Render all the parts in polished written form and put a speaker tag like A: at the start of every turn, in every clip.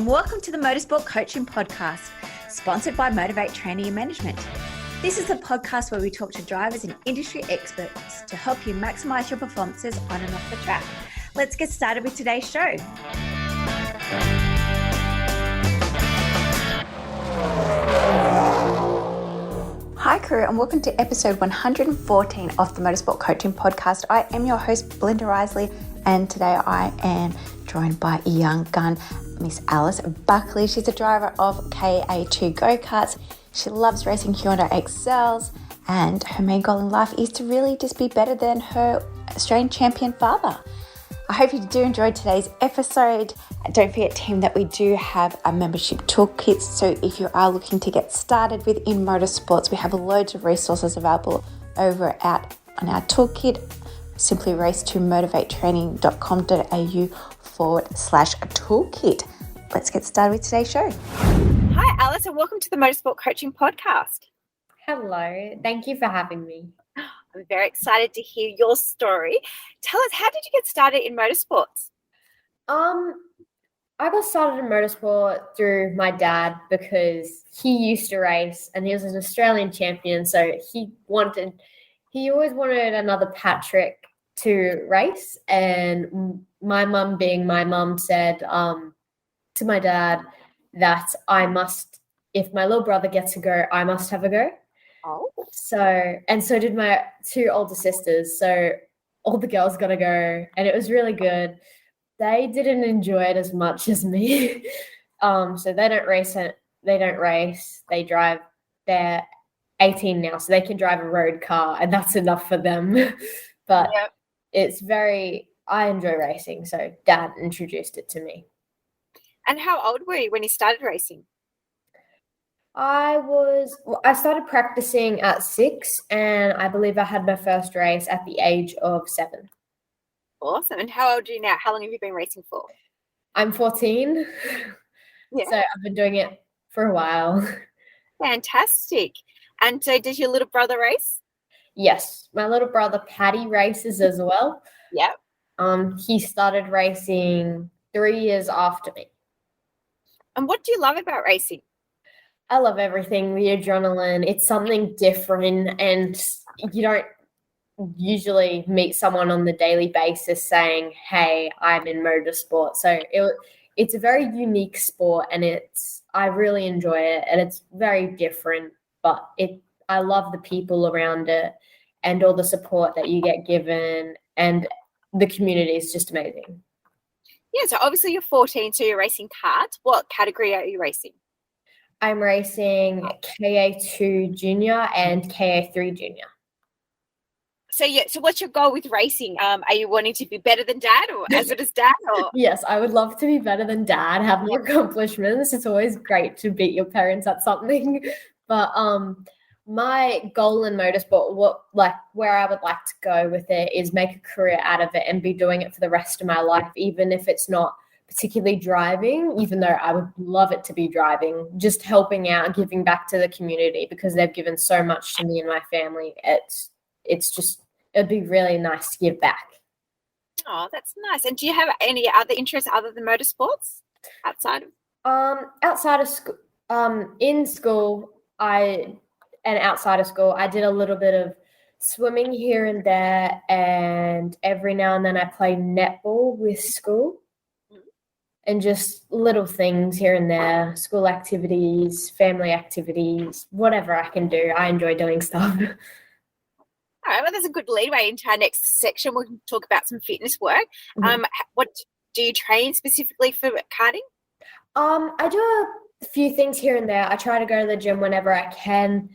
A: and welcome to the Motorsport Coaching podcast, sponsored by MotiV8 Training and Management. This is a podcast where we talk to drivers and industry experts to help you maximize your performances on and off the track. Let's get started with today's show. Hi crew, and welcome to episode 114 of the Motorsport Coaching podcast. I am your host, Belinda Risley, and today I am joined by a young gun, Miss Alice Buckley. She's a driver of KA2 go-karts. She loves racing Hyundai Excels, and her main goal in life is to really just be better than her Australian champion father. I hope you do enjoy today's episode. Don't forget, team, that we do have a membership toolkit. So if you are looking to get started within motorsports, we have loads of resources available over on our toolkit. Simply race to motivatetraining.com.au/toolkit. Let's get started with today's show. Hi, Alice, and welcome to the Motorsport Coaching podcast.
B: Hello. Thank you for having me.
A: I'm very excited to hear your story. Tell us, how did you get started in motorsports?
B: I got started in motorsport through my dad because he used to race and he was an Australian champion. So he always wanted another Patrick to race. And my mum, being my mum, said to my dad that if my little brother gets a go, I must have a go.
A: Oh.
B: So did my two older sisters. So all the girls got to go, and it was really good. They didn't enjoy it as much as me. So they don't race. They drive. They're 18 now, so they can drive a road car, and that's enough for them. But yep. I enjoy racing, so Dad introduced it to me.
A: And how old were you when you started racing?
B: I started practicing at 6, and I believe I had my first race at the age of 7.
A: Awesome. And how old are you now? How long have you been racing for?
B: I'm 14. Yeah. So I've been doing it for a while.
A: Fantastic. And so does your little brother race?
B: Yes. My little brother Paddy races as well.
A: Yep.
B: He started racing 3 years after me.
A: And what do you love about racing?
B: I love everything. The adrenaline. It's something different, and you don't usually meet someone on the daily basis saying, hey, I'm in motorsport. So it's a very unique sport, and I really enjoy it, and it's very different, but I love the people around it and all the support that you get given, and the community is just amazing.
A: Yeah, so obviously you're 14, so you're racing karts. What category are you racing?
B: I'm racing KA2 Junior and KA3 Junior.
A: So what's your goal with racing? Are you wanting to be better than Dad, or as good as Dad? Or?
B: Yes, I would love to be better than Dad, have more accomplishments. It's always great to beat your parents at something. But my goal in motorsport, where I would like to go with it, is make a career out of it and be doing it for the rest of my life, even if it's not particularly driving, even though I would love it to be driving, just helping out, giving back to the community, because they've given so much to me and my family. It'd be really nice to give back.
A: Oh, that's nice. And do you have any other interests other than motorsports outside of?
B: Outside of school, in school, and outside of school, I did a little bit of swimming here and there, and every now and then I play netball with school. And just little things here and there, school activities, family activities, whatever I can do. I enjoy doing stuff.
A: All right, well, there's a good leadway into our next section. We can talk about some fitness work. Mm-hmm. What do you train specifically for karting?
B: I do a few things here and there. I try to go to the gym whenever I can.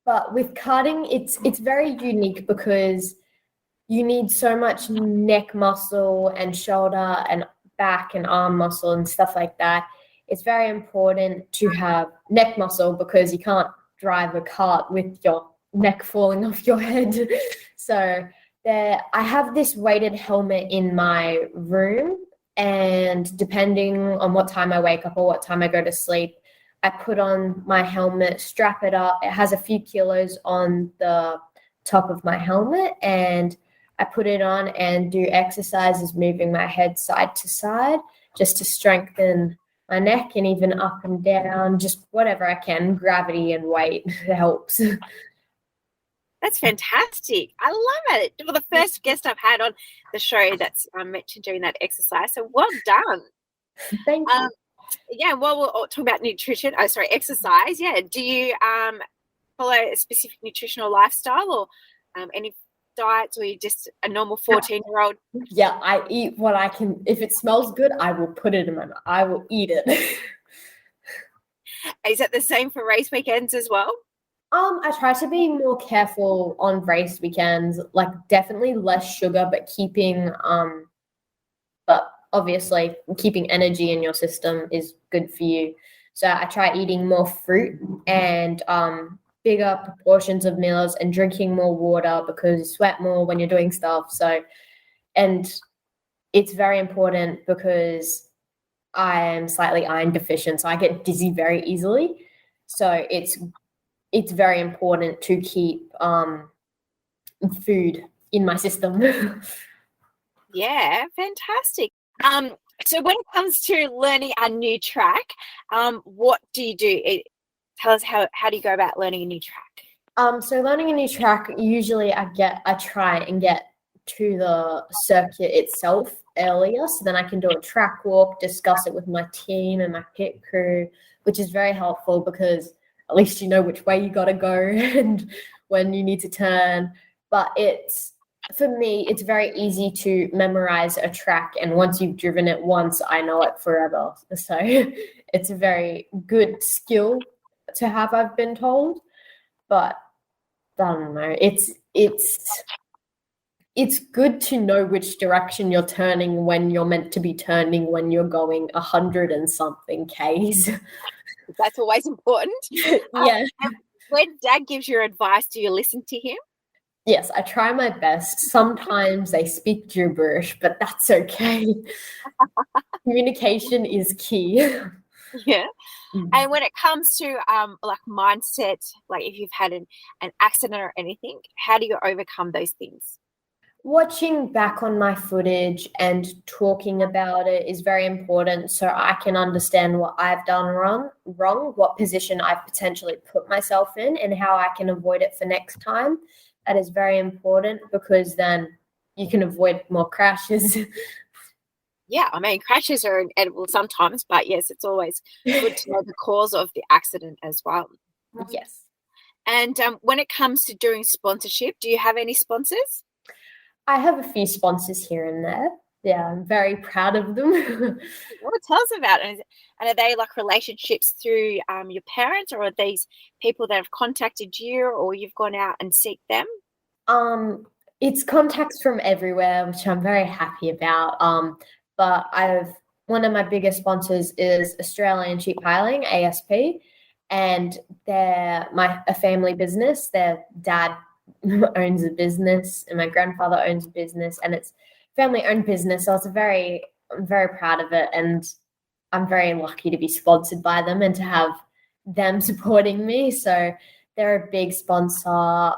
B: But with karting, it's very unique because you need so much neck muscle and shoulder and back and arm muscle and stuff like that. It's very important to have neck muscle because you can't drive a kart with your neck falling off your head. So I have this weighted helmet in my room, and depending on what time I wake up or what time I go to sleep, I put on my helmet, strap it up. It has a few kilos on the top of my helmet, and I put it on and do exercises moving my head side to side just to strengthen my neck and even up and down, just whatever I can. Gravity and weight helps.
C: That's fantastic. I love it. For the first guest I've had on the show that's mentioned doing that exercise. So well done.
B: Thank you.
C: Yeah, well, we'll talk about nutrition. Oh, sorry, exercise. Yeah. Do you follow a specific nutritional lifestyle or any diets, or you just a normal 14-year-old?
B: Yeah, I eat what I can. If it smells good, I will put it in my mouth. I will eat it.
C: Is that the same for race weekends as well?
B: I try to be more careful on race weekends, like definitely less sugar, but obviously keeping energy in your system is good for you. So I try eating more fruit and bigger proportions of meals and drinking more water because you sweat more when you're doing stuff. So, and it's very important because I am slightly iron deficient, so I get dizzy very easily. So it's very important to keep food in my system.
C: Yeah, fantastic. So when it comes to learning a new track, what do you do? Tell us how do you go about learning a new track?
B: So learning a new track, usually I try and get to the circuit itself earlier, so then I can do a track walk, discuss it with my team and my pit crew, which is very helpful because at least you know which way you got to go and when you need to turn. But for me, it's very easy to memorize a track, and once you've driven it once, I know it forever. So it's a very good skill to have, I've been told. But I don't know. It's good to know which direction you're turning when you're meant to be turning when you're going 100 and something Ks.
C: That's always important.
B: Yeah.
C: When Dad gives you advice, do you listen to him?
B: Yes, I try my best. Sometimes they speak gibberish, but that's okay. Communication is key.
C: Yeah. And when it comes to like mindset, like if you've had an accident or anything, how do you overcome those things?
B: Watching back on my footage and talking about it is very important so I can understand what I've done wrong, what position I've potentially put myself in, and how I can avoid it for next time. That is very important because then you can avoid more crashes.
C: Yeah, I mean, crashes are inevitable sometimes, but yes, it's always good to know the cause of the accident as well.
B: Yes.
C: And when it comes to doing sponsorship, do you have any sponsors?
B: I have a few sponsors here and there. Yeah, I'm very proud of them.
C: Well, tell us about it. And are they like relationships through your parents, or are these people that have contacted you, or you've gone out and seek them?
B: It's contacts from everywhere, which I'm very happy about. But one of my biggest sponsors is Australian Sheep Piling, ASP, and they're a family business. Their dad owns a business and my grandfather owns a business, and it's family-owned business. So I'm very proud of it, and I'm very lucky to be sponsored by them and to have them supporting me. So they're a big sponsor,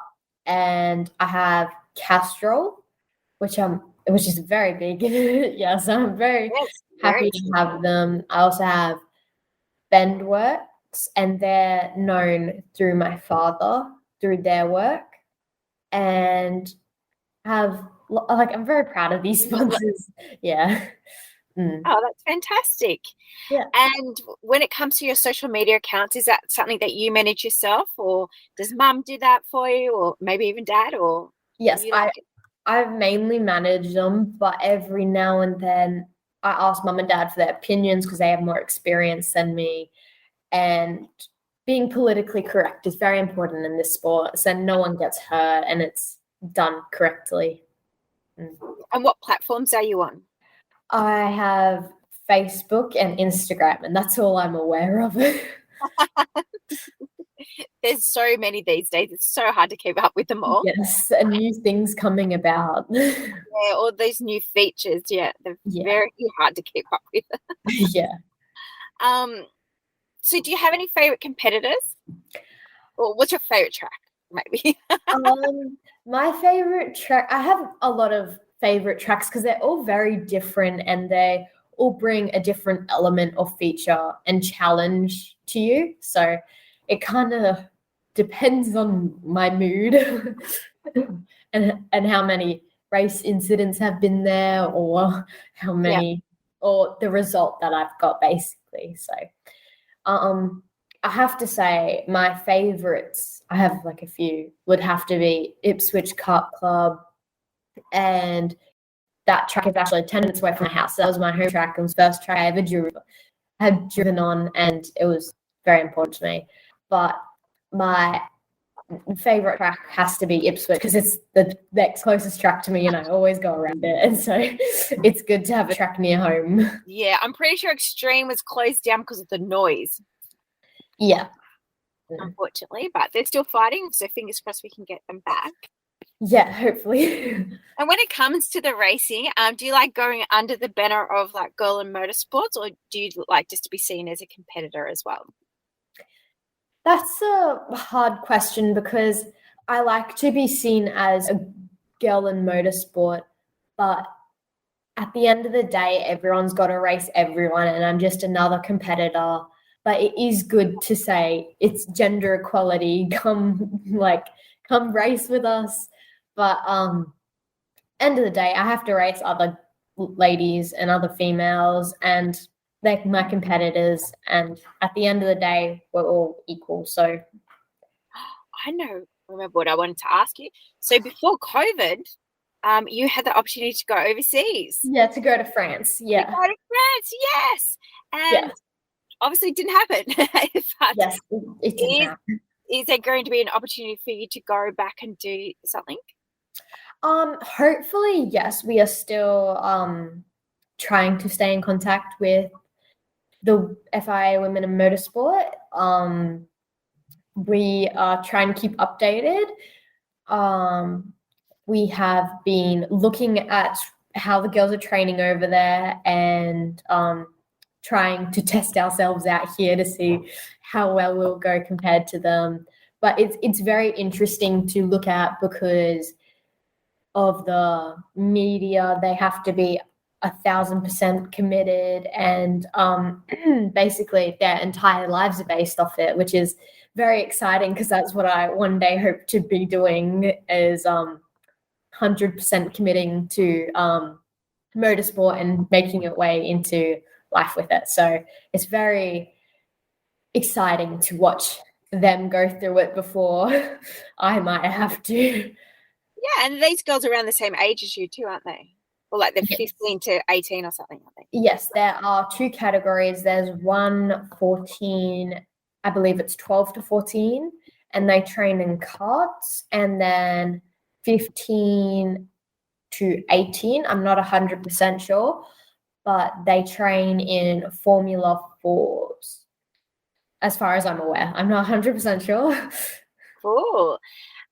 B: and I have Castrol, which is very big. Yeah, so I'm very happy to have them. I also have Bendworks, and they're known through my father, through their work. And I'm very proud of these sponsors. Yeah.
C: Oh, that's fantastic.
B: Yeah.
C: And when it comes to your social media accounts, is that something that you manage yourself, or does Mum do that for you, or maybe even Dad? Or
B: yes, I mainly manage them, but every now and then I ask Mum and Dad for their opinions because they have more experience than me. And being politically correct is very important in this sport, so no one gets hurt and it's done correctly.
C: And what platforms are you on?
B: I have Facebook and Instagram, and that's all I'm aware of.
C: There's so many these days. It's so hard to keep up with them all.
B: Yes, and new things coming about.
C: Yeah, all these new features. Yeah, they're very hard to keep up with.
B: Yeah.
C: So do you have any favorite competitors? Or what's your favorite track, maybe?
B: My favorite track, I have a lot of favorite tracks because they're all very different and they all bring a different element or feature and challenge to you. So it kind of depends on my mood and how many race incidents have been there, or how many, or the result that I've got, basically. So I have to say my favorites, I have like a few, would have to be Ipswich Kart Club, and that track is actually 10 minutes away from my house. That was my home track. It was the first track I ever had driven on, and it was very important to me. But my favorite track has to be Ipswich, because it's the next closest track to me and I always go around it, and so it's good to have a track near home.
C: Yeah, I'm pretty sure Extreme was closed down because of the noise, unfortunately, but they're still fighting, so fingers crossed we can get them back.
B: Yeah, hopefully.
C: And when it comes to the racing, do you like going under the banner of like Girl in Motorsports, or do you like just to be seen as a competitor as well?
B: That's a hard question, because I like to be seen as a girl in motorsport, but at the end of the day, everyone's got to race everyone, and I'm just another competitor. But it is good to say it's gender equality. Come race with us. But end of the day, I have to race other ladies and other females, and they're my competitors, and at the end of the day, we're all equal. So
C: remember what I wanted to ask you. So before COVID, you had the opportunity to go overseas.
B: Yeah, to go to France. Yeah.
C: To go to France, yes. And obviously it didn't happen. But
B: yes, it didn't happen.
C: Is there going to be an opportunity for you to go back and do something?
B: Hopefully, yes. We are still trying to stay in contact with the FIA Women in Motorsport. We are trying to keep updated. We have been looking at how the girls are training over there, and trying to test ourselves out here to see how well we'll go compared to them. But it's very interesting to look at, because of the media. They have to be 1,000% committed, and basically their entire lives are based off it, which is very exciting, because that's what I one day hope to be doing, is 100% committing to motorsport and making it way into life with it. So it's very exciting to watch them go through it before I might have to.
C: Yeah, and these girls are around the same age as you too, aren't they? Or like they're 15 to 18 or something, aren't they?
B: Yes, there are two categories. There's 14, I believe it's 12 to 14, and they train in karts, and then 15 to 18, I'm not 100% sure, but they train in Formula 4s, as far as I'm aware. I'm not 100% sure.
C: Cool.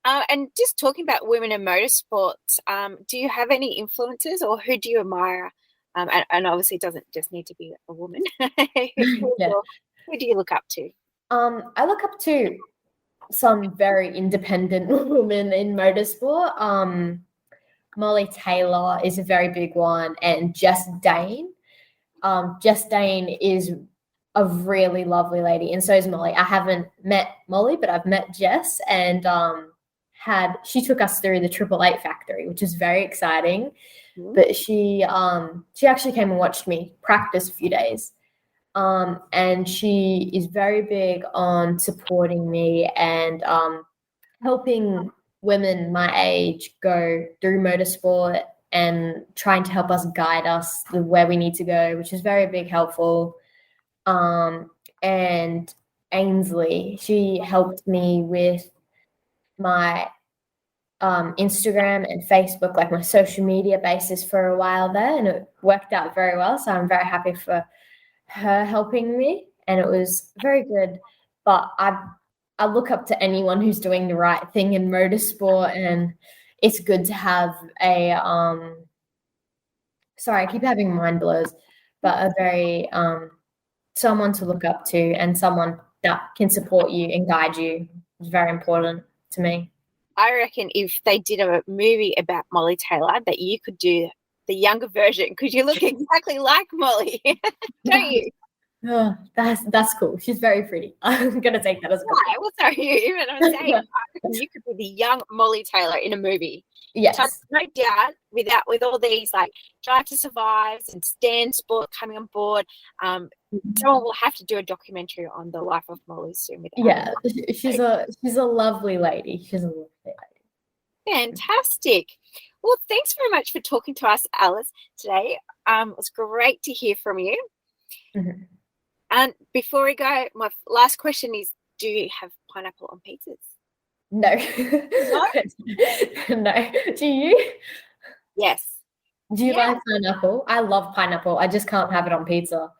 C: And just talking about women in motorsports, do you have any influences, or who do you admire? And obviously it doesn't just need to be a woman. Who do you look up to?
B: I look up to some very independent women in motorsport. Molly Taylor is a very big one, and Jess Dane. Jess Dane is a really lovely lady, and so is Molly. I haven't met Molly, but I've met Jess, and she took us through the 888 factory, which is very exciting. Mm-hmm. But she actually came and watched me practice a few days. And she is very big on supporting me and helping women my age go through motorsport and trying to help us guide us where we need to go, which is very big helpful. And Ainsley, she helped me with my Instagram and Facebook, like my social media basis, for a while there, and it worked out very well. So I'm very happy for her helping me, and it was very good. But I look up to anyone who's doing the right thing in motorsport, and it's good to have a sorry, I keep having mind blows, but a very someone to look up to, and someone that can support you and guide you is very important to me.
C: I reckon if they did a movie about Molly Taylor, that you could do the younger version because you look exactly like Molly, don't you?
B: Oh, that's cool. She's very pretty. I'm gonna take that as a
C: Right, well, so you. Even I'm saying you could be the young Molly Taylor in a movie.
B: Yes.
C: So no doubt, with all these like Drive to Survive and Stan Sport coming on board, someone will have to do a documentary on the life of Molly soon.
B: Yeah, she's a lovely lady. She's a lovely lady.
C: Fantastic. Well, thanks very much for talking to us, Alice, today. It was great to hear from you.
B: Mm-hmm.
C: And before we go, my last question is, do you have pineapple on pizzas?
B: No. No. Do you?
C: Yes.
B: Do you like pineapple? I love pineapple. I just can't have it on pizza.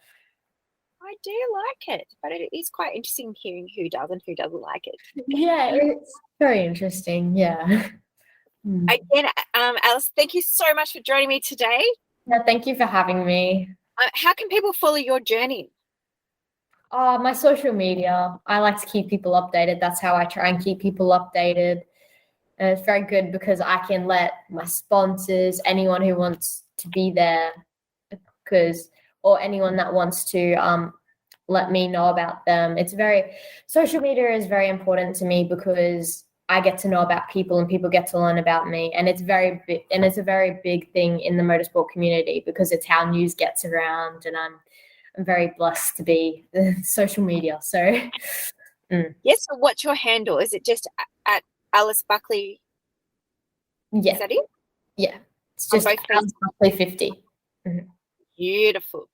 C: I do like it, but it is quite interesting hearing who does and who doesn't like it.
B: Yeah, it's very interesting. Yeah.
C: Again, Alice, thank you so much for joining me today.
B: Yeah, thank you for having me.
C: How can people follow your journey?
B: My social media. I like to keep people updated. That's how I try and keep people updated. And it's very good because I can let my sponsors, anyone who wants to be there, or anyone that wants to let me know about them. Social media is very important to me because I get to know about people and people get to learn about me. And it's a very big thing in the motorsport community because it's how news gets around, and I'm very blessed to be social media. So
C: Yes, so what's your handle? Is it just at Alice Buckley?
B: Yeah.
C: Is that it?
B: Yeah. It's just Alice Buckley 50. Mm-hmm.
C: Beautiful.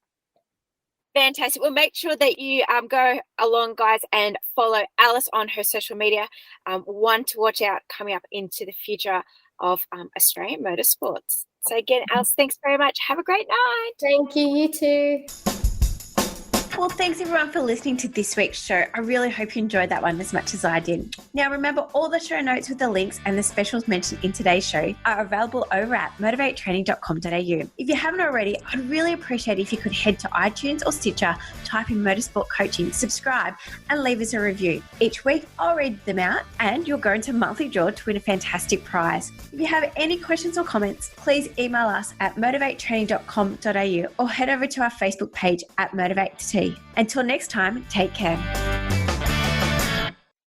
C: Fantastic. Well, make sure that you go along, guys, and follow Alice on her social media. One to watch out coming up into the future of Australian motorsports. So again, Alice, thanks very much. Have a great night.
B: Thank you. You too.
A: Well, thanks everyone for listening to this week's show. I really hope you enjoyed that one as much as I did. Now, remember, all the show notes with the links and the specials mentioned in today's show are available over at MotiV8Training.com.au. If you haven't already, I'd really appreciate it if you could head to iTunes or Stitcher, type in Motorsport Coaching, subscribe, and leave us a review. Each week, I'll read them out and you'll go into a monthly draw to win a fantastic prize. If you have any questions or comments, please email us at MotiV8Training.com.au or head over to our Facebook page at MotiV8T. Until next time, take care.